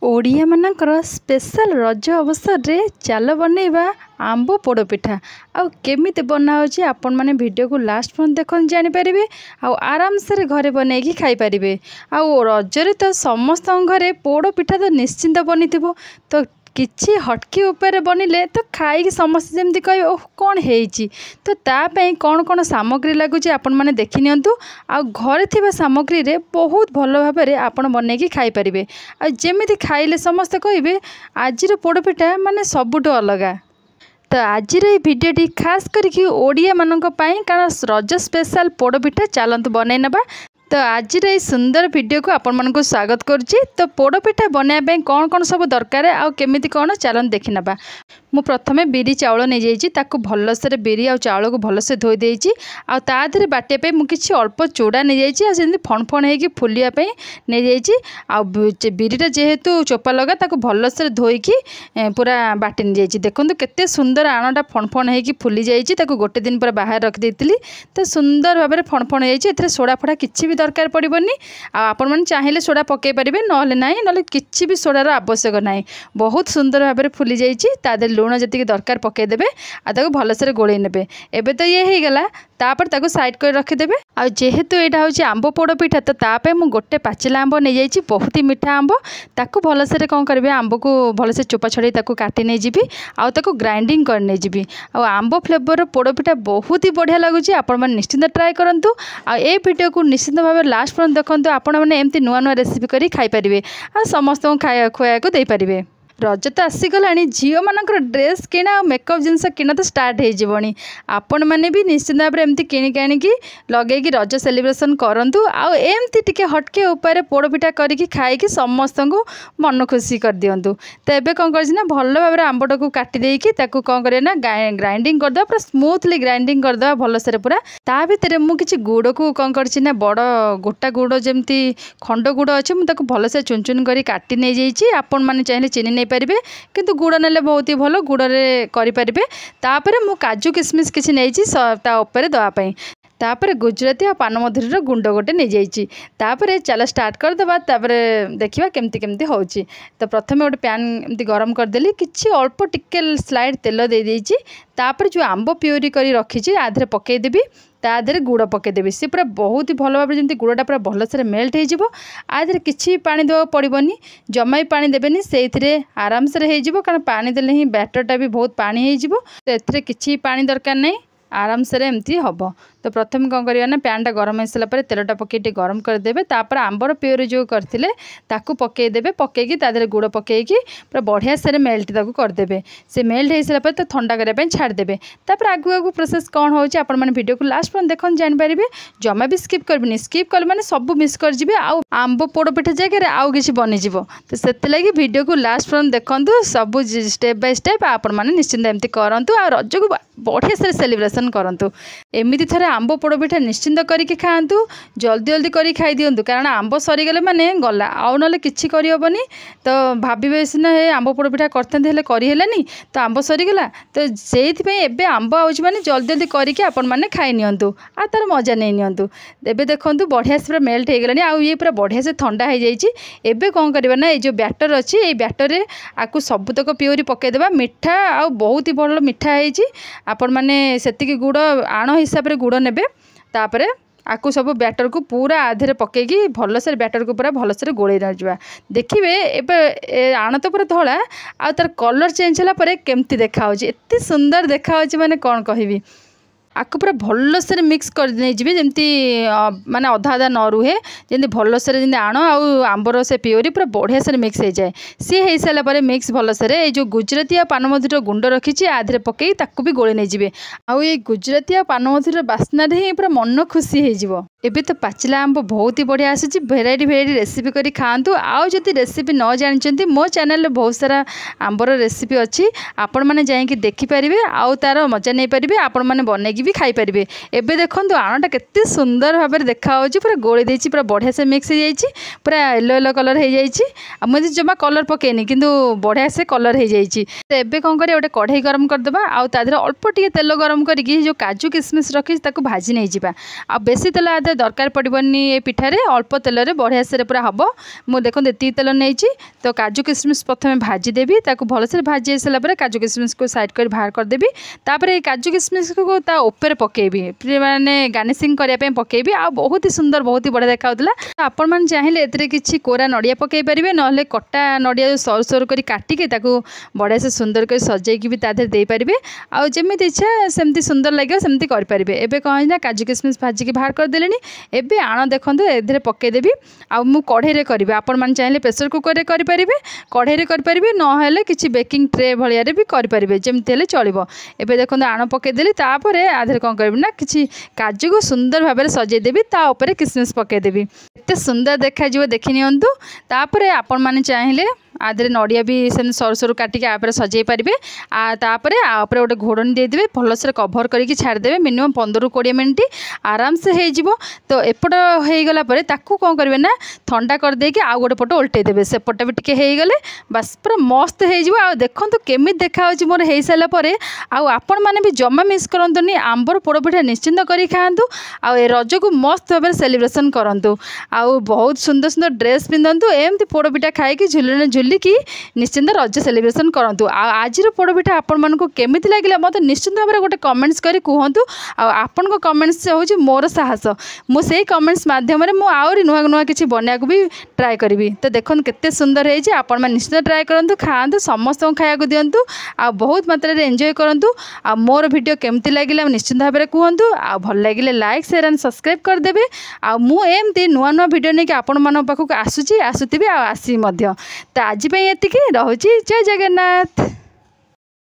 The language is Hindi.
ओडिया मानकर स्पेशल रज अवसर रे चाल बनैबा आंब पोड़पिठा आउ केमिति बना होची आपण माने वीडियो को लास्ट पर्यंत देखन जानि परिबे आउ आराम से घरे बनैकी खाई परिबे। आउ रजरे तो समस्त घरे पोड़पिठा तो निश्चिंत बनिथिबो तो किछि हटकी ऊपर बनिले तो खाई समस्त जमती कहे ओह कौन हेइची तो तापाई कौन कौन सामग्री लगुच आपण माने देखि नियंतु। आ घरे थिबा सामग्री रे बहुत भल भाव में आपण बनैकी खाई परिबे। आ जेमिति खाइले समस्त कहिबे आजिर पोड़पिठा माने सबुठो अलगा। तो आज भिडियोटी खास करके ओडिया मानक पई कारण रज स्पेशल पोड़पिठा चलतु बनई नबा। तो आज सुंदर वीडियो को आपण मानक स्वागत करुच्ची। तो पोड़पिठा बनाइबा कौन कौन सब दरकार आउ केमिति कौन चलन देखि नबा। मु प्रथमे बिरी चाउल नहीं जाइए ताकू भलसे बिरी आ चाउल को भलसे धोई देइछि आ ता देहरे बाटिया पे मु किछि अल्प चूड़ा नहीं जाइए जेमति फण फण हेकि फुलिया पे नहीं जाइए। आ बिरीटा जेहेतु चोपा लगा ताकू भलसे धोईकी पूरा बाटी नहीं जाइए। देखंतु केते सुंदर आणटा फण फण हेकि फुली जाइए ताकू गोटे दिन पर बाहर रख देइतिली तो सुंदर भाबरे फण फण जाइए। एथरे सोडा फोडा किछि भी दरकार पड़िबनी। आ आपण माने चाहिले सोडा पके परिबे नहले नाही नहले किछि भी सोडार आवश्यक नाही। बहुत सुंदर भाबरे फुली जाइए। ता दे लुण जी दरकार पकईदे आ भलसे गोल ने। एबे तो ये हो गला तापर ताको साइड कर रखिदेबे। आ जेहेतु यहाँ हूँ आंब पोड़पिठा तो तापे मु गोटे पाचिला आंब नहीं जाइए बहुत ही मीठा आंब ताकू भलसे कौन करेंगे आंब को भलसे चोपा छड़े ताकू काटी नहीं जी आउ ताकू ग्राइंडिंग कर नहीं जी। आंब फ्लेवर पोड़पिठा बहुत ही बढ़िया लगुच आपण मैंने निश्चिंत ट्राए करूँ। ए वीडियो को निश्चिंत भाव लास्ट पर्यंत देखते आपण मैंने एमती नुआ नुआ रेसिपी कर खाई पारे आ समस्त खुआ को दे पारे। रज तो आसीगला झील मानक ड्रेस किणा और मेकअप जिनस किणा तो स्टार्ट हो आपण मैंने भी निश्चित भाव एमती किणिक आनिकी लगेगी रज सेलिब्रेशन करूँ। आमती टिके हटके उपर पोड़पिठा करके खाई समस्त को मन खुशी कर दिंतु। तो ये कौन कर भल भाव आंबटा को काटी देकी कौन करना ग्राइंडिंग करदे पूरा स्मूथली ग्राइंडिंग करदे भलसे पूरा। ता भितर मुझे गुड़ को कौन कर बड़ गोटा गुड़ जमती खंड गुड़ अच्छे मुझे भलसे चुन चुन कर काटी नहीं जाइए। आपण मैंने चाहिए चीनी नहीं पारे किंतु गुड़ नेले बहुत ही भल गुड़े करें। तापर मु काजू किसमिश किसी नहीं दवापाई तापर गुजराती और पान मधुरी गुंड गोटे नहीं जाइए। तापर चल स्टार्ट करदे तापर देखा केमती केमती हो। तो प्रथम गोटे पैन एमती गरम करदेली किसी अल्प टिके स्लाइड तेल दे देइछि। तापर जो आंब प्यूरी कर रखी आधे पकईदेवी ता देहरे गुड़ पकईदेवी सी पूरा बहुत ही भल भाव जमी गुड़ा पूरा भलसे मेल्ट हो। आधे किसी पानी देवा पड़ोनी जमा भी पानी देवेनि से आराम से हो कारण पानी देले ही बैटरटा भी बहुत पानी हो। तो किसी पानी दरकार नहीं आराम से एमती हम। तो प्रथम कौन करना पैनटा गरम हो सारापर तेलटा पकई गरम करदे तापर आंबर प्योर जो करते पकईदे पकईकी तादेहरे गुड़ पकईकी पूरा बढ़िया से मेल्ट ताकू करदे। से मेल्ट हो सारापर तो ठंडा करने छाड़देवे। तापर आगू आगू प्रोसेस कौन हो वीडियो को लास्ट पर्यंत देखते जानीपारे। जमा भी स्किप करबेनि स्किप कले मैंने सब मिस कर आंब पोड़पिठा जगह आउ किसी बनीज। तो से वीडियो को लास्ट पर्यंत देखूँ सब स्टेप बाय स्टेप आपण मैंने निश्चिंत एमती करूँ आ रज को बढ़िया से सेलिब्रेशन करूँ। एमती थे आंब पोड़पिठा निश्चिंत करके खातु जल्दी जल्दी कर खाई दिंतु कारण आंब सरीगले मैंने गला आउ ना किसी करहबनी। तो भावे सीना हे आंब पोड़पिठा करते करहलानी तो आंब सरीगला तो से आंब आउच मैंने जल्दी जल्दी करके आपण मैंने खाई नियंतु आ तार मजा नहीं नियंतु। एबे देखंतु बढ़िया से पूरा मेल्ट हो गलानी आउ ये पूरा बढ़िया से ठंडा हो जाइए। एबे कौन करबा ना ये जो बैटर अच्छी ये बैटर रे आकु सबुतक प्योरी पकईदेवा मीठा आ बहुत ही भल मीठा है। आपण मैंने सेतिकी गुड़ आण हिसाब से गुड़ नेबे तापर आकु सब बैटर को पूरा आधे पकईकी भलसे बैटर को पूरा भलसे गोल जा। देखिए ए आण तो पूरा धला आ तार कलर चेंज होला केमती देखा एत सुंदर देखा माने कौन कहबी। आपको पूरा भलसे मिक्स कर जमी माने अधा अधा न रुहे जमी भलसे जमी आण आंबर से प्योरी पूरा बढ़िया से मिक्स हो जाए। सी हो सारापर मिक्स भलसे ये जो गुजराती पान मधुरी गुंड रखी आधे पकई ताकू भी गोल नहीं जी। आउ ये गुजराती पान मधुरी बास्ना ही पूरा मन खुशी हो। एबे तो पाचिला आंब बहुत ही बढ़िया आसी भेराइटी भेराइटी रेसिपी करी खातु। आउ जदि रेसिपी न जानते मो चैनल रे बहुत सारा आंबर रेसिपी अच्छी आपण मैंने जाइए देखिपारे आउ तार मजा नहीं पारे आपण मैंने बनईकी भी खाई पारे। एबे देखंतु आणटा केते सुंदर भाव देखा पूरा गोली देछि पूरा बढ़िया से मिक्स हो जाइए पूरा येलो येलो कलर हो जाइए। मुझे जमा कलर पकेनी किंतु बढ़िया से कलर हो जाइए। तो एबे कौन करिया गोटे कढ़ई गरम करदेबा आउ तादेहरे अल्प टिके तेल गरम करके जो काजू किसमिश रखी भाजी नहीं जावा आ बेसी तेल ता दरकार पड़बनी ये पिठारे अल्प तेल रे बढ़िया से पूरा हम मुझे देखो ये तेल नहीं तो काजू किशमिश प्रथम भाजीदेवी भलसे भाजी सारापर काजू किशमिश को साइड कर बाहर करदेवी तापर ये काजू किशमिश को ऊपर पकेबी माने गार्निशिंग करने पकेबी आ बहुत ही सुंदर बहुत ही बढ़िया देखा आपण मैंने चाहिए ए किसी कोरा नड़िया पकई पारे ना कटा नड़िया सरू सरू कर काटिके बढ़िया से सुंदर कर सजेकी भी तादेह दे पारे आमि इच्छा सेमती सुंदर लगे सेमती करेंगे एवं कौन काजू किशमिश भाजिकी बाहर करदे एवं आण देखो ए पकईदेवी आउ कढ़ई करी आपण मैंने चाहिए प्रेसर कुकर करेंगे कढ़ई करेंगे ना कि बेकिंग ट्रे भाया भी करेंगे जमी चलो एवं देखो आण पकईदेली तापर आधे कौन करी ना कि काजू को सुंदर भाव में सजेदेवी तापर किशमिश पकईदेवी एत सुंदर देखा देखी नियंतु तापर आपण मैंने चाहिए आधे नड़िया भी सेम सरू सरू काटिक आप सजे पारे आपर आपर गोटे घोड़नी देदेवे भलसे कभर करके छाड़देवे मिनिमम 15 ରୁ 20 मिनट आराम से हो तो एपट होगला कौन करेंगे ना ठंडा करदे आउ गोटे पट उल्टेदेवे सेपटा भी टे होगले बस पूरा मस्त हो देखो केमी देखा मोर हो सारापर आपण मैंने भी जमा मिस करतुनि आंबर पोड़पिठा निश्चिंत कर खातु आ रज को मस्त भाव सेलिब्रेशन करूँ आउ बहुत सुंदर सुंदर ड्रेस पिंधतु एमती पोड़पिठा खाई झुलने कि निश्चिंत रज सेलिब्रेशन करूँ आज पोड़पिठा आपण मानक केमी लगे मत निश्चिंत भाव में गोटे कमेंट्स कर कहतु आपण कमेंट्स से हूँ मोर साहस मुझे कमेंट्स मध्यम आहरी नुआ नुआ कि बनाया भी ट्राए करी तो देखो केते सुंदर है आपण मैंने निश्चित ट्राए करूँ खातु समस्त खाया दिंतु आ बहुत मात्रा एंजॉय करूँ आ मोर वीडियो केमती लगे निश्चिंत भाव में कहतु आ भल लगे लाइक शेयर एंड सब्सक्राइब करदेवे आमती नुआ नुआ वीडियो नहीं कि आपण मान पाखक आसूची आसुथी आसी तो आज एतिकी रहुची जय जगन्नाथ।